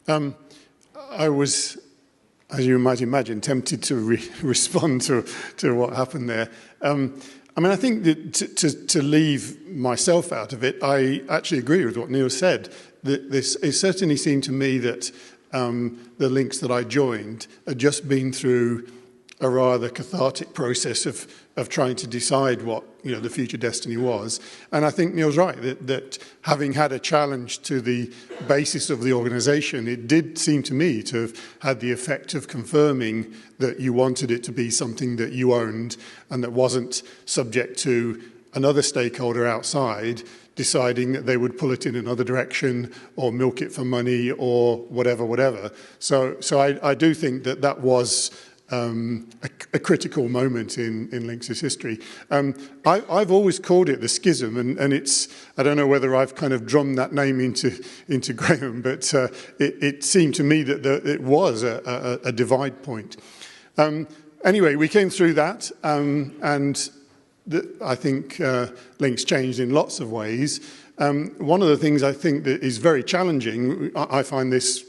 I was, as you might imagine, tempted to respond to what happened there. I mean, I think that to leave myself out of it, I actually agree with what Neil said. It certainly seemed to me that the links that I joined had just been through a rather cathartic process of trying to decide what the future destiny was. And I think Neil's right, that having had a challenge to the basis of the organisation, it did seem to me to have had the effect of confirming that you wanted it to be something that you owned and that wasn't subject to another stakeholder outside deciding that they would pull it in another direction or milk it for money or whatever. So I do think that was a critical moment in LINX's history. I've always called it the schism, and it's, I don't know whether I've kind of drummed that name into Graham, but it seemed to me that it was a divide point. Anyway, we came through that, and I think LINX changed in lots of ways. One of the things I think that is very challenging, I find this,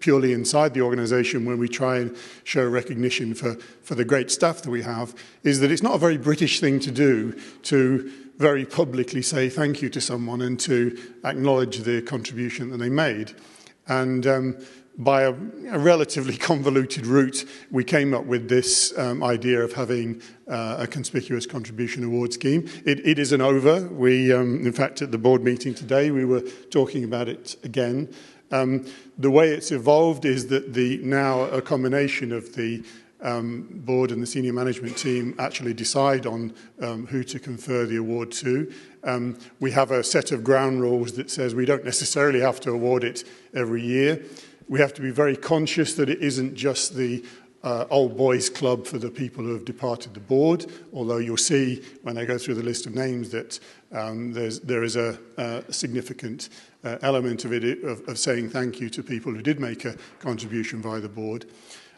purely inside the organisation when we try and show recognition for the great staff that we have, is that it's not a very British thing to do to very publicly say thank you to someone and to acknowledge the contribution that they made. And by a relatively convoluted route, we came up with this idea of having a Conspicuous Contribution Award scheme. It isn't over. We, in fact, at the board meeting today, we were talking about it again. The way it's evolved is that now a combination of the board and the senior management team actually decide on who to confer the award to. We have a set of ground rules that says we don't necessarily have to award it every year. We have to be very conscious that it isn't just the old boys club for the people who have departed the board, although you'll see when I go through the list of names that there is a significant element of it of saying thank you to people who did make a contribution via the board.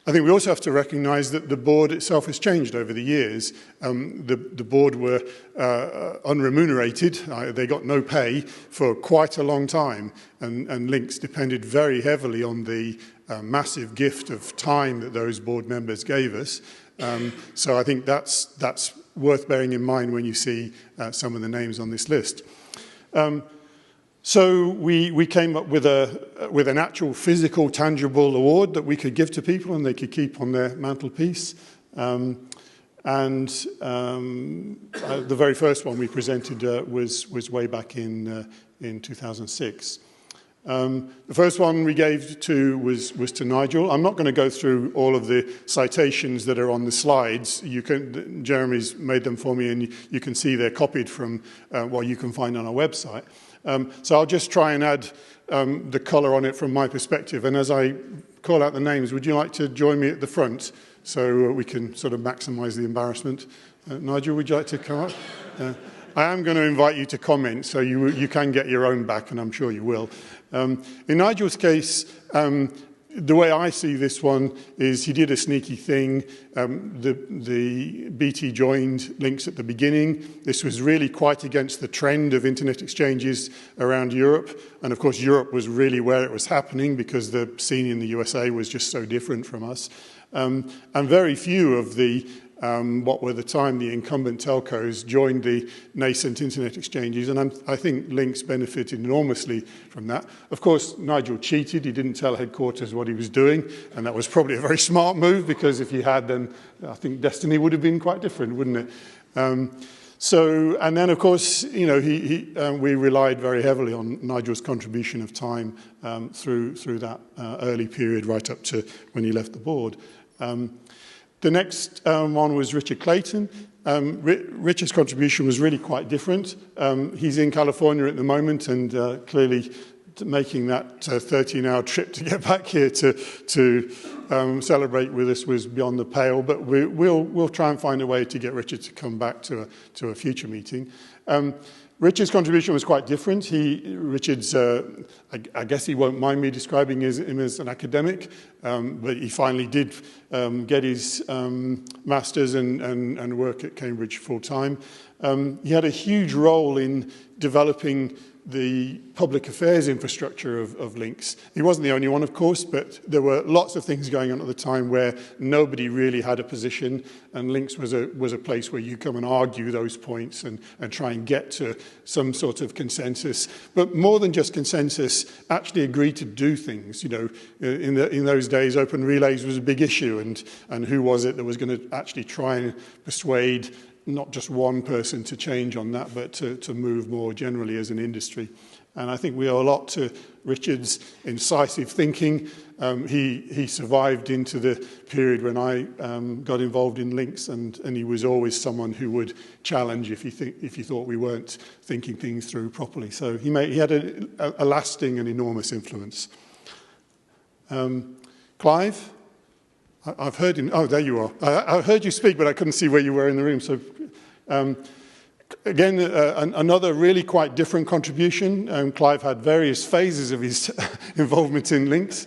I think we also have to recognise that the board itself has changed over the years. The board were unremunerated. They got no pay for quite a long time, and LINX depended very heavily on the massive gift of time that those board members gave us. So I think that's worth bearing in mind when you see some of the names on this list. So we came up with an actual physical, tangible award that we could give to people and they could keep on their mantelpiece. The very first one we presented was way back in 2006. The first one we gave to was to Nigel. I'm not going to go through all of the citations that are on the slides. Jeremy's made them for me, and you can see they're copied from what you can find on our website. So I'll just try and add the colour on it from my perspective. And as I call out the names, would you like to join me at the front so we can sort of maximise the embarrassment? Nigel, would you like to come up? I am going to invite you to comment, so you can get your own back, and I'm sure you will. In Nigel's case, the way I see this one is he did a sneaky thing. The BT joined LINX at the beginning. This was really quite against the trend of internet exchanges around Europe. And of course, Europe was really where it was happening because the scene in the USA was just so different from us. And very few of the what were at the time the incumbent telcos joined the nascent internet exchanges, and I think LINX benefited enormously from that. Of course, Nigel cheated. He didn't tell headquarters what he was doing, and that was probably a very smart move, because if he had, then I think destiny would have been quite different, wouldn't it? And then, of course, we relied very heavily on Nigel's contribution of time through that early period right up to when he left the board. The next one was Richard Clayton. Richard's contribution was really quite different. He's in California at the moment, and clearly making that 13-hour trip to get back here to celebrate with us was beyond the pale. But we'll try and find a way to get Richard to come back to a future meeting. Richard's contribution was quite different. Richard's, I guess he won't mind me describing him as an academic, but he finally did get his master's and work at Cambridge full-time. He had a huge role in developing the public affairs infrastructure of LINX. He wasn't the only one, of course, but there were lots of things going on at the time where nobody really had a position, and LINX was a place where you come and argue those points and try and get to some sort of consensus. But more than just consensus, actually agree to do things. You know, in those days, open relays was a big issue, and who was it that was going to actually try and persuade not just one person to change on that, but to move more generally as an industry. And I think we owe a lot to Richard's incisive thinking. He survived into the period when I got involved in LINX, and he was always someone who would challenge if he thought we weren't thinking things through properly. So he had a lasting and enormous influence. Clive? I've heard him. Oh, there you are. I heard you speak, but I couldn't see where you were in the room. So, again, another really quite different contribution. Clive had various phases of his involvement in LINX.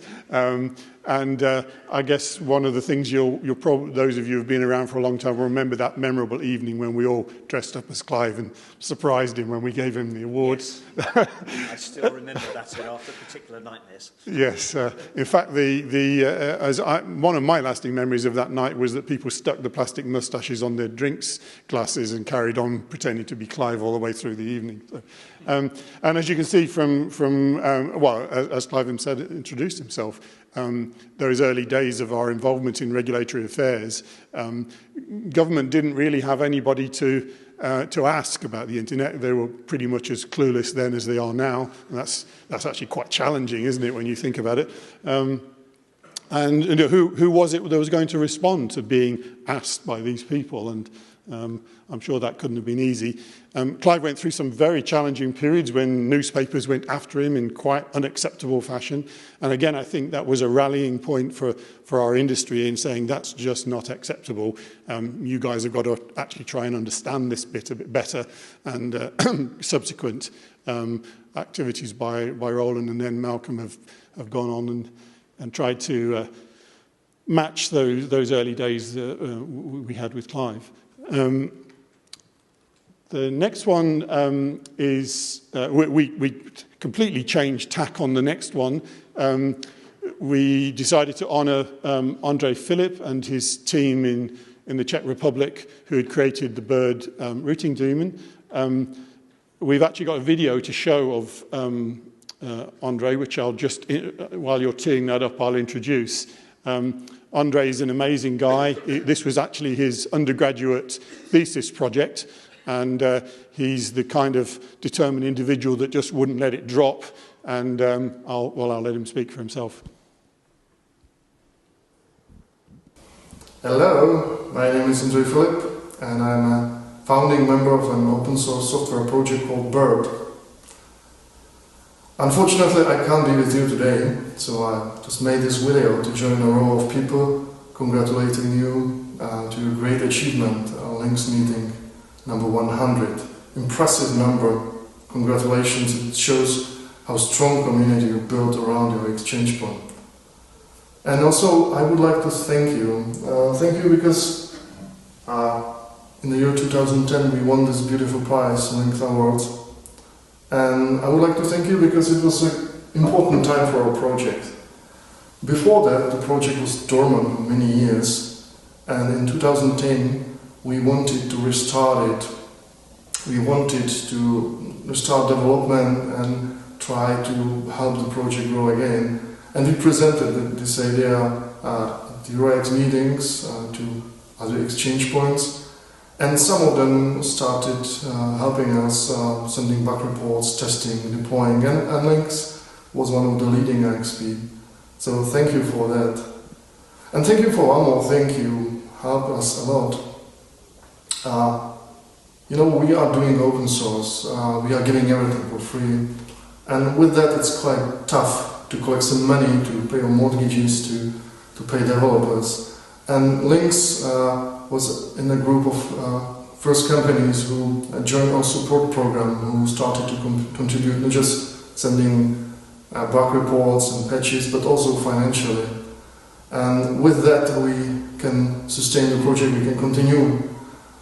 And I guess one of the things you'll probably, those of you who've been around for a long time will remember that memorable evening when we all dressed up as Clive and surprised him when we gave him the awards. Yes. I still remember that day after particular nightmares. Yes. In fact, one of my lasting memories of that night was that people stuck the plastic moustaches on their drinks glasses and carried on pretending to be Clive all the way through the evening. So, and as you can see from as Clive himself introduced himself, those early days of our involvement in regulatory affairs, government didn't really have anybody to ask about the internet. They were pretty much as clueless then as they are now. And that's actually quite challenging, isn't it, when you think about it? And you know, who was it that was going to respond to being asked by these people? And I'm sure that couldn't have been easy. Clive went through some very challenging periods when newspapers went after him in quite unacceptable fashion. And again, I think that was a rallying point for our industry in saying that's just not acceptable. You guys have got to actually try and understand this bit a bit better. And subsequent activities by Roland and then Malcolm have gone on and tried to match those early days we had with Clive. The next one is, we completely changed tack on the next one. We decided to honour Andrei Filip and his team in the Czech Republic who had created the bird routing demon. We've actually got a video to show of Andrei, which I'll just, while you're teeing that up, I'll introduce. Andrei is an amazing guy. This was actually his undergraduate thesis project, and he's the kind of determined individual that just wouldn't let it drop, and I'll let him speak for himself. Hello, my name is Andrei Filip, and I'm a founding member of an open source software project called Bird. Unfortunately, I can't be with you today, so I just made this video to join a row of people congratulating you to your great achievement, LINX meeting number 100. Impressive number. Congratulations, it shows how strong community you built around your exchange point. And also, I would like to thank you. Thank you because in the year 2010 we won this beautiful prize, LINX Awards. And I would like to thank you because it was an important time for our project. Before that, the project was dormant for many years, and in 2010 we wanted to restart it. We wanted to restart development and try to help the project grow again. And we presented this idea at the LINX meetings to other exchange points. And some of them started helping us, sending back reports, testing, deploying, and LINX was one of the leading IXP. So thank you for that. And thank you for one more thing, you helped us a lot. You know, we are doing open source, we are giving everything for free, and with that it's quite tough to collect some money to pay our mortgages, to pay developers. And LINX was in a group of first companies who joined our support program, who started to contribute, not just sending bug reports and patches, but also financially. And with that we can sustain the project, we can continue.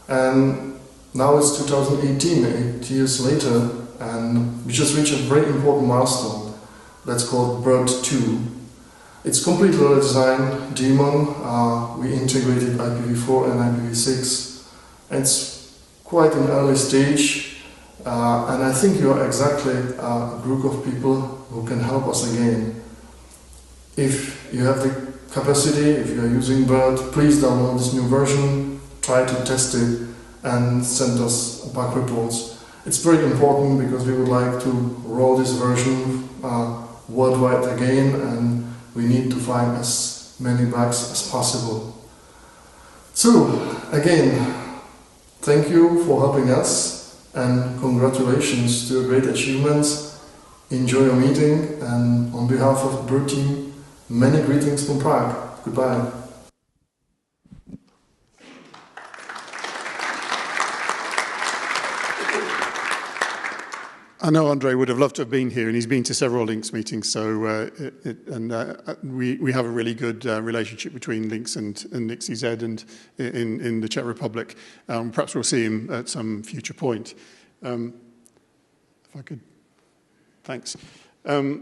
And now it's 2018, 8 years later, and and we just reached a very important milestone that's called Bird 2. It's completely redesigned daemon. We integrated IPv4 and IPv6. It's quite an early stage, and I think you're exactly a group of people who can help us again. If you have the capacity, if you are using Bird, please download this new version, try to test it, and send us bug reports. It's very important because we would like to roll this version worldwide again, and we need to find as many bugs as possible. So, again, thank you for helping us, and congratulations to your great achievements. Enjoy your meeting, and on behalf of the Bird team, many greetings from Prague. Goodbye. I know Andre would have loved to have been here, and he's been to several LINX meetings, so we have a really good relationship between LINX and LINX100 and in the Czech Republic. Perhaps we'll see him at some future point. If I could, thanks. The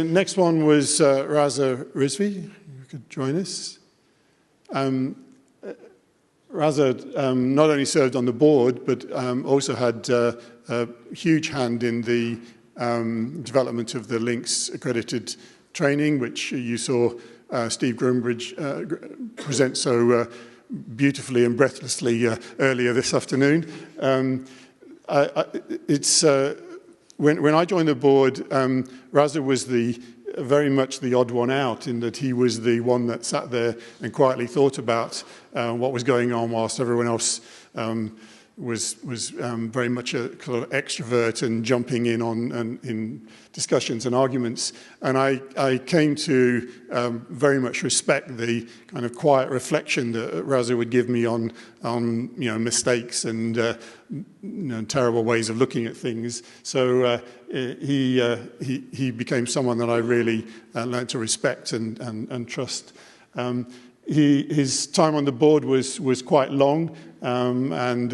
next one was Raza Rizvi, who could join us. Raza not only served on the board, but also had a huge hand in the development of the LINX accredited training, which you saw Steve Groombridge present so beautifully and breathlessly earlier this afternoon. When I joined the board, Raza was very much the odd one out, in that he was the one that sat there and quietly thought about what was going on, whilst everyone else was very much a kind of extrovert and jumping in on in discussions and arguments. And I came to very much respect the kind of quiet reflection that Raza would give me on mistakes and terrible ways of looking at things. So he became someone that I really learned to respect and trust. His time on the board was quite long, and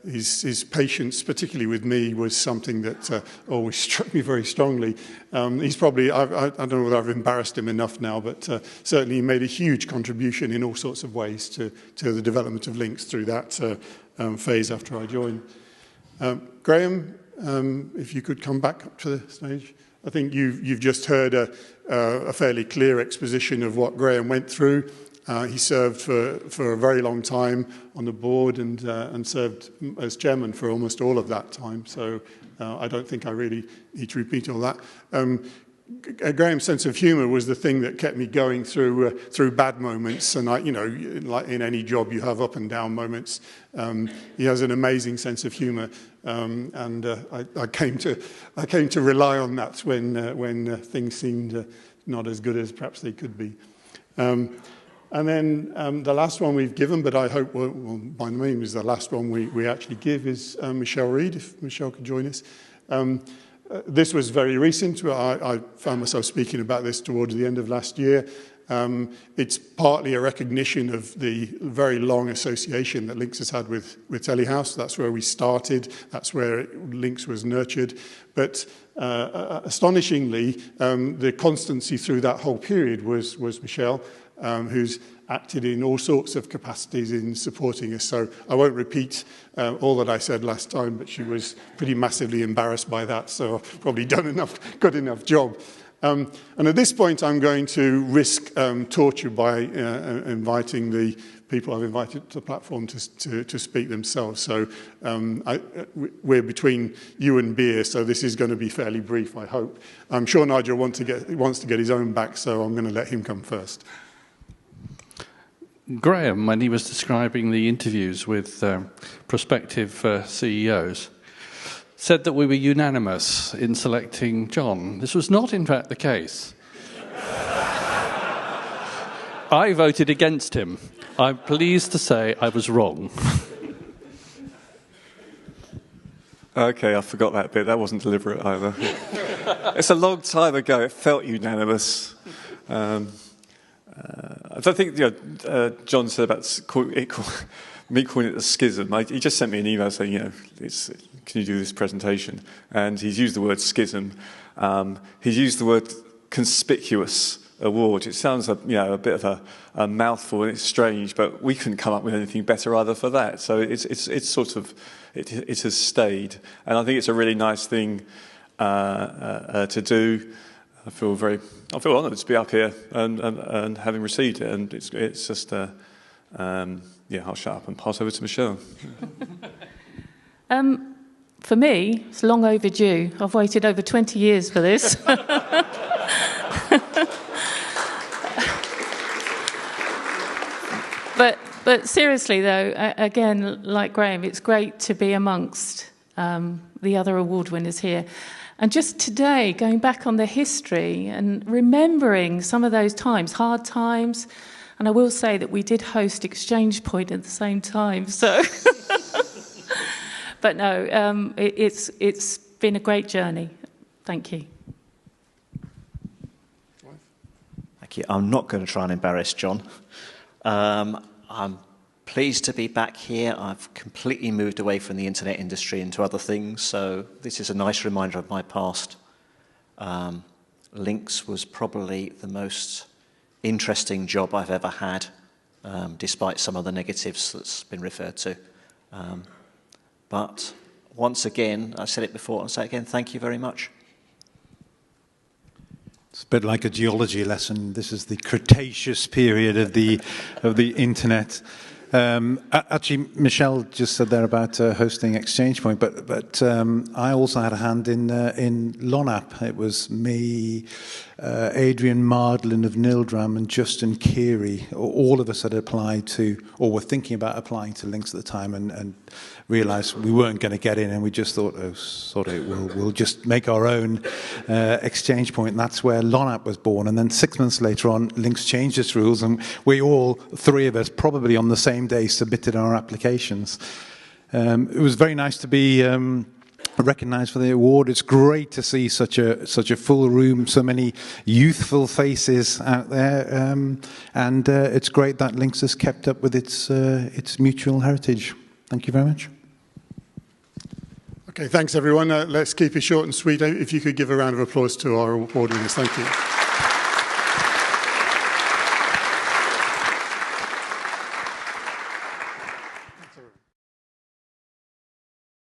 his patience, particularly with me, was something that always struck me very strongly. He's probably, I don't know whether I've embarrassed him enough now, but certainly he made a huge contribution in all sorts of ways to the development of LINX through that phase after I joined. Graham, if you could come back up to the stage. I think you've just heard a fairly clear exposition of what Graham went through. He served for a very long time on the board and served as chairman for almost all of that time. So I don't think I really need to repeat all that. Graham's sense of humour was the thing that kept me going through bad moments. And like in any job, you have up and down moments. He has an amazing sense of humour, and I came to rely on that when things seemed not as good as perhaps they could be. And then the last one we've given, but I hope, well, by no means the last one we actually give, is Michelle Reed, if Michelle could join us. This was very recent. I found myself speaking about this towards the end of last year. It's partly a recognition of the very long association that LINX has had with Telehouse. That's where we started. That's where LINX was nurtured. But astonishingly, the constancy through that whole period was Michelle, who's acted in all sorts of capacities in supporting us. So I won't repeat all that I said last time, but she was pretty massively embarrassed by that, so I've probably done good enough job. And at this point, I'm going to risk torture by inviting the people I've invited to the platform to speak themselves. So we're between you and beer, so this is going to be fairly brief, I hope. I'm sure Nigel wants to get his own back, so I'm going to let him come first. Graham, when he was describing the interviews with prospective CEOs, said that we were unanimous in selecting John. This was not, in fact, the case. I voted against him. I'm pleased to say I was wrong. Okay, I forgot that bit. That wasn't deliberate either. It's a long time ago. It felt unanimous. I don't think John said about me calling it a schism. He just sent me an email saying, it's can you do this presentation? And he's used the word schism. He's used the word conspicuous award. It sounds a bit of a mouthful, and it's strange, but we couldn't come up with anything better either for that. So it's sort of it has stayed, and I think it's a really nice thing to do. I feel honoured to be up here and having received it, and it's just I'll shut up and pass over to Michelle. For me, it's long overdue. I've waited over 20 years for this. But seriously, though, again, like Graham, it's great to be amongst the other award winners here. And just today, going back on the history and remembering some of those times, hard times, and I will say that we did host Exchange Point at the same time, so... But no, it's been a great journey. Thank you. Thank you. I'm not going to try and embarrass John. I'm pleased to be back here. I've completely moved away from the internet industry into other things, so this is a nice reminder of my past. LINX was probably the most interesting job I've ever had, despite some of the negatives that's been referred to. But once again, I said it before, I'll say it again, thank you very much. It's a bit like a geology lesson. This is the Cretaceous period of the internet. Actually, Michelle just said there about hosting Exchange Point, but I also had a hand in LONAP. It was me, Adrian Mardlin of Nildram, and Justin Keary. All of us had applied to, or were thinking about applying to LINX at the time, and realised we weren't going to get in, and we just thought, oh, sorry, we'll just make our own Exchange Point, and that's where LONAP was born. And then 6 months later on, LINX changed its rules, and we all, 3 of us, probably on the same day, submitted our applications. It was very nice to be recognised for the award. It's great to see such a full room, so many youthful faces out there, and it's great that LINX has kept up with its mutual heritage. Thank you very much. Okay, thanks everyone. Let's keep it short and sweet. If you could give a round of applause to our award winners. Thank you.